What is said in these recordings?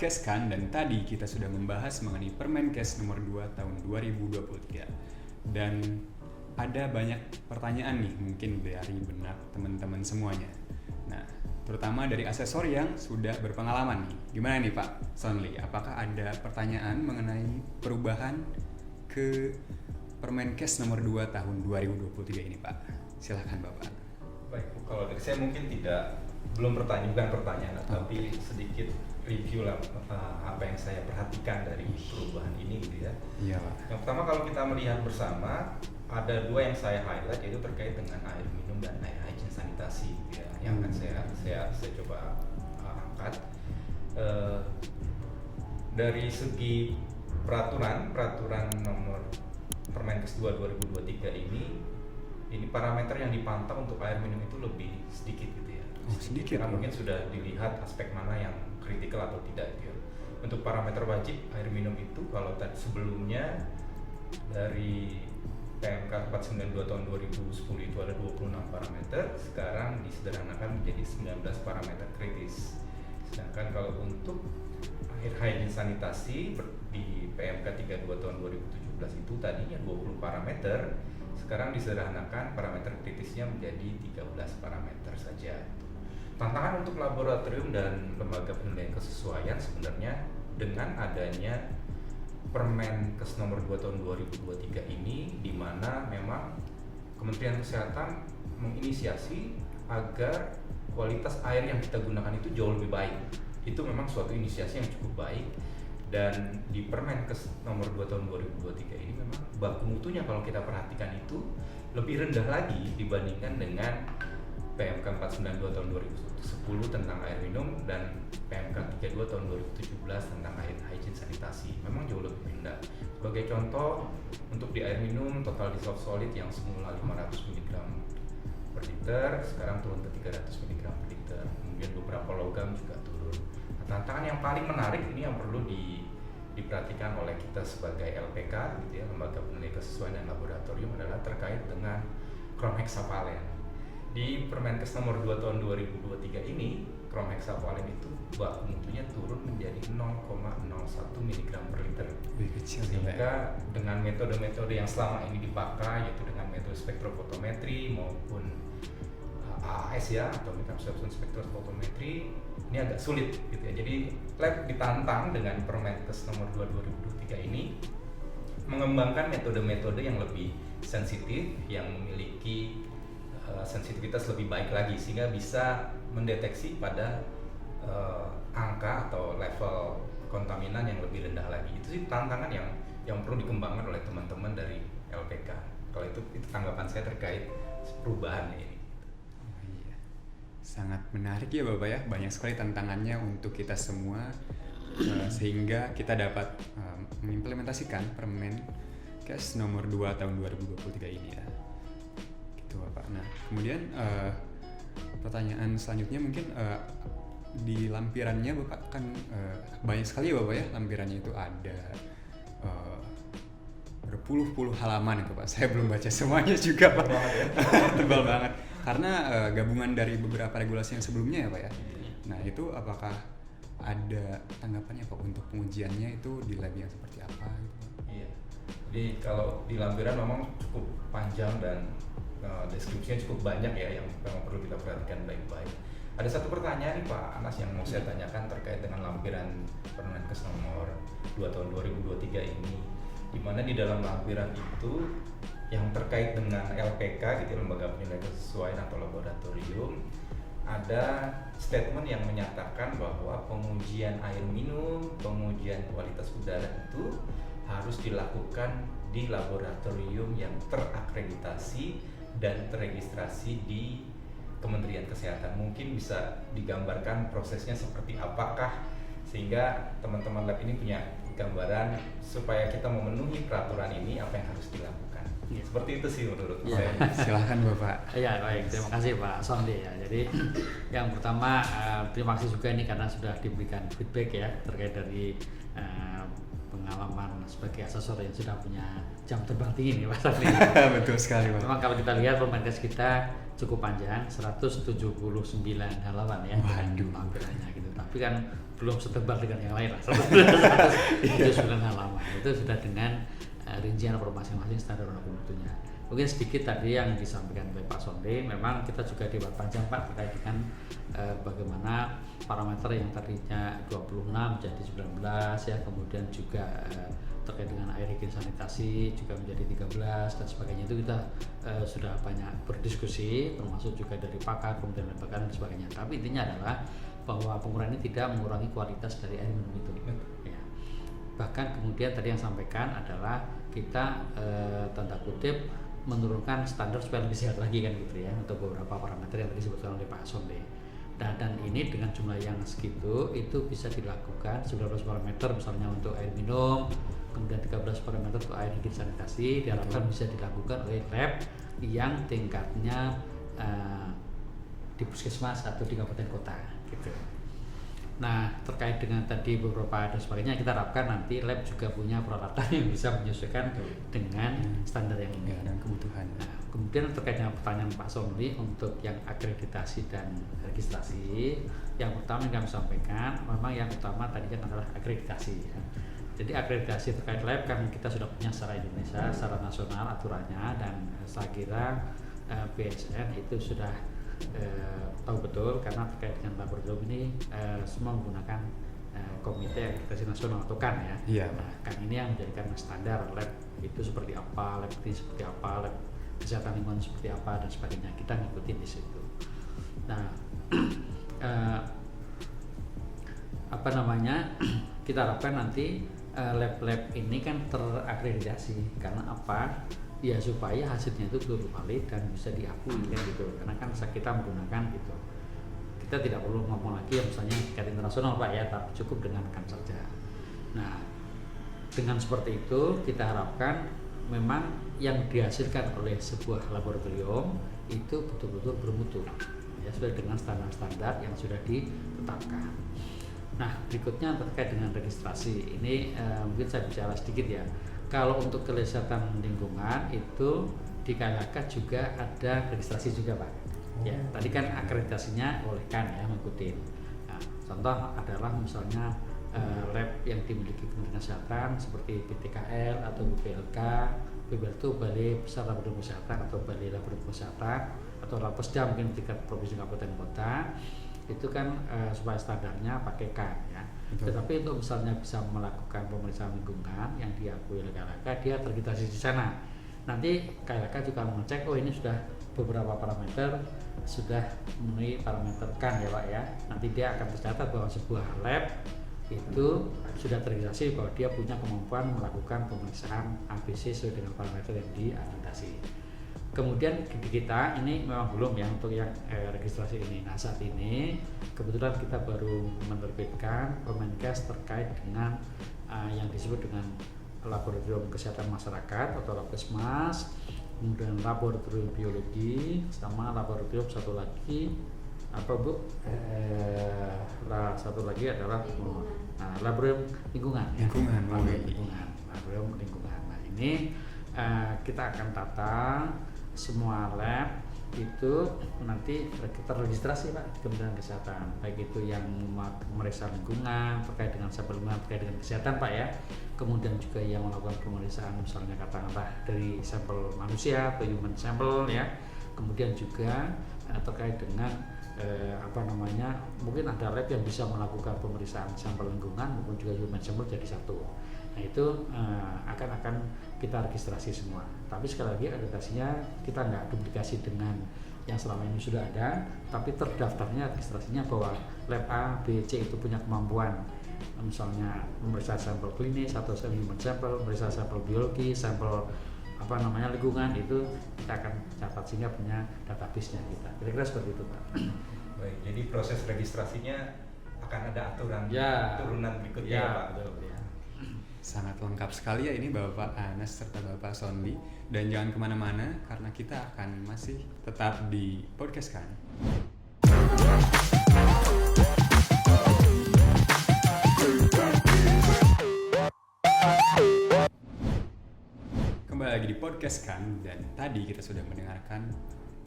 Podcast kan, dan tadi kita sudah membahas mengenai Permenkes nomor 2 tahun 2023. Dan ada banyak pertanyaan nih mungkin dari benak teman-teman semuanya. Nah, terutama dari asesor yang sudah berpengalaman nih. Gimana nih Pak Sonli, apakah ada pertanyaan mengenai perubahan ke Permenkes nomor 2 tahun 2023 ini Pak? Silakan Bapak. Baik, kalau dari saya mungkin bukan pertanyaan, tapi sedikit review lah apa yang saya perhatikan dari perubahan ini gitu ya. Iya Pak. Yang pertama kalau kita melihat bersama, ada dua yang saya highlight, yaitu terkait dengan air minum dan air hygiene sanitasi gitu ya, yang akan saya coba angkat. Dari segi peraturan nomor Permenkes 2 2023 ini parameter yang dipantau untuk air minum itu lebih sedikit gitu ya. Sedikit. Karena mungkin sudah dilihat aspek mana yang kritikal atau tidak gitu ya. Untuk parameter wajib air minum itu kalau tadi sebelumnya dari PMK 492 tahun 2010 itu ada 26 parameter, sekarang disederhanakan menjadi 19 parameter kritis. Sedangkan kalau untuk air hygiene sanitasi di PMK 32 tahun 2017 itu tadinya 20 parameter, sekarang disederhanakan parameter kritisnya menjadi 13 parameter saja. Tantangan untuk laboratorium dan lembaga penilaian kesesuaian sebenarnya dengan adanya Permenkes nomor 2 tahun 2023 ini, di mana memang Kementerian Kesehatan menginisiasi agar kualitas air yang kita gunakan itu jauh lebih baik. Itu memang suatu inisiasi yang cukup baik, dan di Permenkes nomor 2 tahun 2023 ini memang baku mutunya kalau kita perhatikan itu lebih rendah lagi dibandingkan dengan PMK 492 tahun 2010 tentang air minum dan PMK 32 tahun 2017 tentang air hygiene sanitasi. Memang jauh lebih rendah. Sebagai contoh, untuk di air minum total dissolved solid yang semula 500 mg per liter sekarang turun ke 300 mg per liter. Kemudian beberapa logam juga turun. Nah, tantangan yang paling menarik ini yang perlu diperhatikan oleh kita sebagai LPK gitu ya, lembaga penilai kesesuaian dan laboratorium, adalah terkait dengan chromhexapalen. Di Permenkes nomor 2 tahun 2023 ini, chromhexapalen itu baku mutunya turun menjadi 0,01 mg per liter. Lebih kecil. Sehingga dengan metode-metode yang selama ini dipakai, yaitu dengan metode spektrofotometri maupun AAS ya, atomic absorption spectrophotometry, ini agak sulit gitu ya. Jadi lab ditantang dengan Permenkes nomor 2 2023 ini mengembangkan metode-metode yang lebih sensitif, yang memiliki sensitivitas lebih baik lagi, sehingga bisa mendeteksi pada angka atau level kontaminan yang lebih rendah lagi. Itu sih tantangan yang perlu dikembangkan oleh teman-teman dari LPK. Kalau itu tanggapan saya terkait perubahan ini. Iya. Sangat menarik ya Bapak ya, banyak sekali tantangannya untuk kita semua, sehingga kita dapat mengimplementasikan Permenkes nomor 2 tahun 2023 ini ya. Gitu Bapak. Nah, kemudian pertanyaan selanjutnya mungkin di lampirannya Bapak kan banyak sekali ya Bapak ya, lampirannya itu ada berpuluh-puluh halaman itu Pak. Saya belum baca semuanya juga Pak. Tebal banget. Karena gabungan dari beberapa regulasi yang sebelumnya ya Pak ya. Nah, itu apakah ada tanggapannya Pak untuk pengujiannya itu di lab yang seperti apa gitu Pak? Iya. Jadi kalau di lampiran memang cukup panjang dan deskripsinya cukup banyak ya, yang memang perlu kita perhatikan baik-baik. Ada satu pertanyaan nih Pak Anas yang mau saya tanyakan terkait dengan lampiran Permenkes nomor 2 tahun 2023 ini, di mana di dalam lampiran itu yang terkait dengan LPK gitu, lembaga penilai kesesuaian atau laboratorium, ada statement yang menyatakan bahwa pengujian air minum, pengujian kualitas udara itu harus dilakukan di laboratorium yang terakreditasi dan terregistrasi di Kementerian Kesehatan. Mungkin bisa digambarkan prosesnya seperti apakah, sehingga teman-teman lab ini punya gambaran supaya kita memenuhi peraturan ini apa yang harus dilakukan. Ya. Seperti itu sih menurut saya. Silahkan Bapak. Ya baik, terima kasih Pak Sonli ya. Jadi yang pertama terima kasih juga ini karena sudah diberikan feedback ya terkait dari pengalaman sebagai asesor yang sudah punya jam terbang tinggi nih Pak Sonli. Betul sekali Pak. Memang kalau kita lihat Permenkes kita cukup panjang, 179 halaman ya. Waduh. Lampirannya gitu. Tapi kan belum setebal dengan yang lain lah. 179 halaman itu sudah dengan rincian per masing-masing standar warna mutunya. Mungkin sedikit tadi yang disampaikan oleh Pak Sonde, memang kita juga debat panjang Pak terkait dengan bagaimana parameter yang tadinya 26 jadi 19 ya, kemudian juga terkait dengan air higien sanitasi juga menjadi 13 dan sebagainya. Itu kita sudah banyak berdiskusi, termasuk juga dari pakar, kemudian lembaga dan sebagainya. Tapi intinya adalah bahwa pengurangan ini tidak mengurangi kualitas dari air minum itu. Ya. Bahkan kemudian tadi yang sampaikan adalah kita tanda kutip menurunkan standar supaya lebih sehat lagi kan gitu ya, untuk beberapa parameter yang tadi disebutkan oleh Pak Sonde. Dan ini dengan jumlah yang segitu itu bisa dilakukan 19 parameter misalnya untuk air minum, kemudian 13 parameter untuk air higien sanitasi, diharapkan bisa dilakukan oleh lab yang tingkatnya di puskesmas atau di kabupaten kota gitu. Nah, terkait dengan tadi beberapa dan sebagainya, kita harapkan nanti lab juga punya peralatan yang bisa menyesuaikan dengan standar yang ini dan kebutuhan. Nah, kemudian terkait dengan pertanyaan Pak Somli untuk yang akreditasi dan registrasi, yang pertama yang kami sampaikan, memang yang utama tadi kan adalah akreditasi ya. Jadi akreditasi terkait lab kan kita sudah punya secara Indonesia, secara nasional aturannya, dan saya kira BSN itu sudah tahu betul karena terkait dengan laboratorium ini semua menggunakan komite akreditasi nasional atau KAN ya. Iya. Nah, KAN ini yang menjadikan standar lab itu seperti apa, lab ini seperti apa, lab kesehatan lingkungan seperti apa dan sebagainya. Kita ngikutin di situ. Nah, kita harapkan nanti lab-lab ini kan terakreditasi karena apa? Ya supaya hasilnya itu betul valid dan bisa diakui kan gitu. Karena kan kita menggunakan gitu. Kita tidak perlu ngomong lagi ya misalnya tingkat internasional Pak ya, tapi cukup dengan KAN saja. Nah, dengan seperti itu kita harapkan memang yang dihasilkan oleh sebuah laboratorium itu betul-betul bermutu ya, sesuai dengan standar-standar yang sudah ditetapkan. Nah, berikutnya terkait dengan registrasi ini mungkin saya bicara sedikit ya. Kalau untuk kesehatan lingkungan itu di KLHK juga ada registrasi juga Pak. Ya, tadi kan akreditasinya oleh KAN ya, mengikuti. Nah, contoh adalah misalnya lab yang dimiliki Kementerian Kesehatan seperti BTKL atau BPLK. BPLK itu Balai Besar Laboratorium Kesehatan atau Balai Laboratorium Kesehatan atau Lapesda mungkin tingkat provinsi kabupaten kota. Itu kan supaya standarnya pakai KAN ya. Betul. Tetapi untuk misalnya bisa melakukan pemeriksaan lingkungan yang diakui oleh KLHK, dia terregistrasi di sana. Nanti KLHK juga mengecek, oh ini sudah beberapa parameter sudah memenuhi parameter KAN ya Pak ya. Nanti dia akan tercatat bahwa sebuah lab itu sudah terregistrasi bahwa dia punya kemampuan melakukan pemeriksaan ABC sesuai dengan parameter yang diakreditasi. Kemudian di kita ini memang belum ya untuk yang registrasi ini. Nah, saat ini kebetulan kita baru menerbitkan Permenkes terkait dengan yang disebut dengan Laboratorium Kesehatan Masyarakat atau Labkesmas, kemudian Laboratorium Biologi, sama laboratorium satu lagi apa Bu? Satu lagi adalah Laboratorium Lingkungan. Laboratorium Lingkungan. Nah, ini kita akan tata semua lab itu nanti terregistrasi Pak di Kementerian Kesehatan, baik itu yang memeriksa lingkungan terkait dengan sampel lingkungan terkait dengan kesehatan Pak ya, kemudian juga yang melakukan pemeriksaan misalnya katakanlah dari sampel manusia atau human sample ya, kemudian juga terkait dengan mungkin ada lab yang bisa melakukan pemeriksaan sampel lingkungan maupun juga human sample jadi satu. Nah itu akan kita registrasi semua. Tapi sekali lagi akreditasinya kita nggak duplikasi dengan yang selama ini sudah ada, tapi terdaftarnya registrasinya bahwa lab A, B, C itu punya kemampuan misalnya memeriksa sampel klinis atau human sample, memeriksa sampel biologi, sampel lingkungan, itu kita akan catat sehingga punya database-nya kita. Kira-kira seperti itu Pak. Baik, jadi proses registrasinya akan ada turunan berikutnya ya, Pak. Betul, ya. Sangat lengkap sekali ya ini Bapak Anas serta Bapak Sondi. Dan jangan kemana-mana karena kita akan masih tetap di podcast KAN. Kembali lagi di podcast KAN, dan tadi kita sudah mendengarkan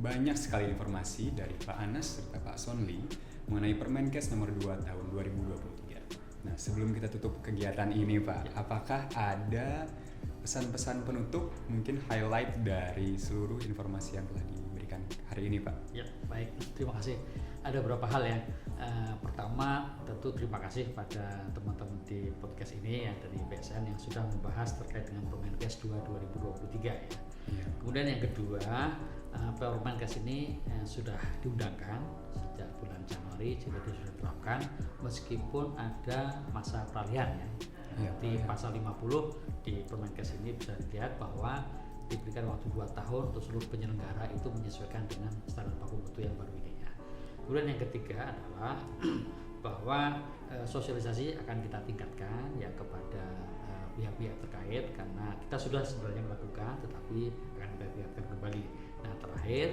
banyak sekali informasi dari Pak Anas serta Pak Sonli mengenai Permenkes nomor 2 tahun 2023. Nah, sebelum kita tutup kegiatan ini Pak, apakah ada pesan-pesan penutup, mungkin highlight dari seluruh informasi yang telah diberikan hari ini Pak? Ya, baik. Terima kasih. Ada beberapa hal ya. Pertama, tentu terima kasih pada teman-teman di podcast ini ya dari BSN yang sudah membahas terkait dengan Permenkes 2 2023 ya. Iya. Kemudian yang kedua, Permenkes ini sudah diundangkan sejak bulan Januari, jadi sudah diterapkan meskipun ada masa peralihan ya. Iya, Di iya. pasal 50 di Permenkes ini bisa dilihat bahwa diberikan waktu 2 tahun untuk seluruh penyelenggara itu menyesuaikan dengan standar baku mutu yang baru ini ya. Kemudian yang ketiga adalah bahwa sosialisasi akan kita tingkatkan ya kepada pihak-pihak terkait karena kita sudah sebenarnya melakukan tetapi akan kita tingkatkan kembali. Nah terakhir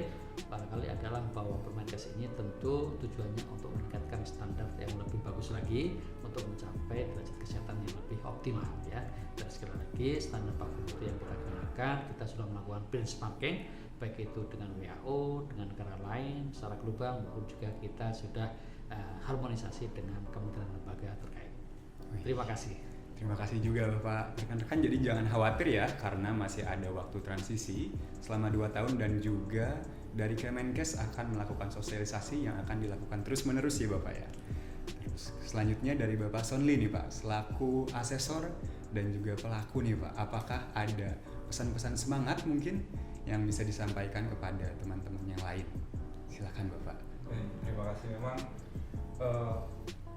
barangkali adalah bahwa Permenkes ini tentu tujuannya untuk meningkatkan standar yang lebih bagus lagi untuk mencapai derajat kesehatan yang lebih optimal ya. Dan sekali lagi standar baku mutu yang kita gunakan kita sudah melakukan benchmarking baik itu dengan WHO, dengan negara lain secara global maupun juga kita sudah harmonisasi dengan kementerian lembaga terkait. Terima kasih. Terima kasih juga Bapak. Rekan-rekan jadi jangan khawatir ya karena masih ada waktu transisi selama 2 tahun dan juga dari Kemenkes akan melakukan sosialisasi yang akan dilakukan terus-menerus ya Bapak ya. Terus selanjutnya dari Bapak Sonli nih Pak, selaku asesor dan juga pelaku nih Pak, apakah ada pesan-pesan semangat mungkin yang bisa disampaikan kepada teman-teman yang lain? Silakan Bapak. Terima kasih. Memang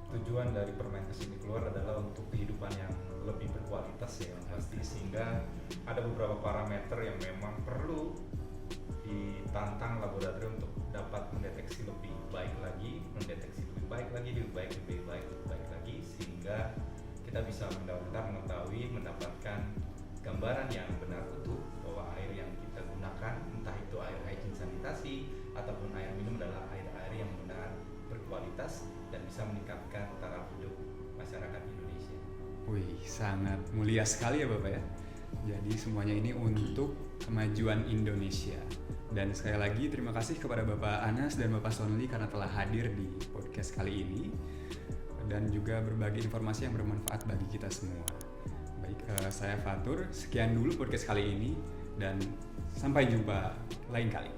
tujuan dari Permenkes ini keluar adalah untuk kehidupan yang lebih berkualitas ya pasti, sehingga ada beberapa parameter yang memang perlu ditantang laboratorium untuk dapat mendeteksi lebih baik lagi, lebih baik lagi, sehingga kita bisa benar-benar mengetahui, mendapatkan gambaran yang benar utuh bahwa air yang kita gunakan, entah itu air hygiene sanitasi ataupun air minum, adalah air-air yang benar berkualitas dan bisa meningkatkan taraf hidup masyarakat Indonesia. Wih, sangat mulia sekali ya Bapak ya. Jadi semuanya ini untuk kemajuan Indonesia. Dan sekali lagi terima kasih kepada Bapak Anas dan Bapak Sonli karena telah hadir di podcast kali ini dan juga berbagi informasi yang bermanfaat bagi kita semua. Baik, saya Fatur, sekian dulu podcast kali ini dan sampai jumpa lain kali.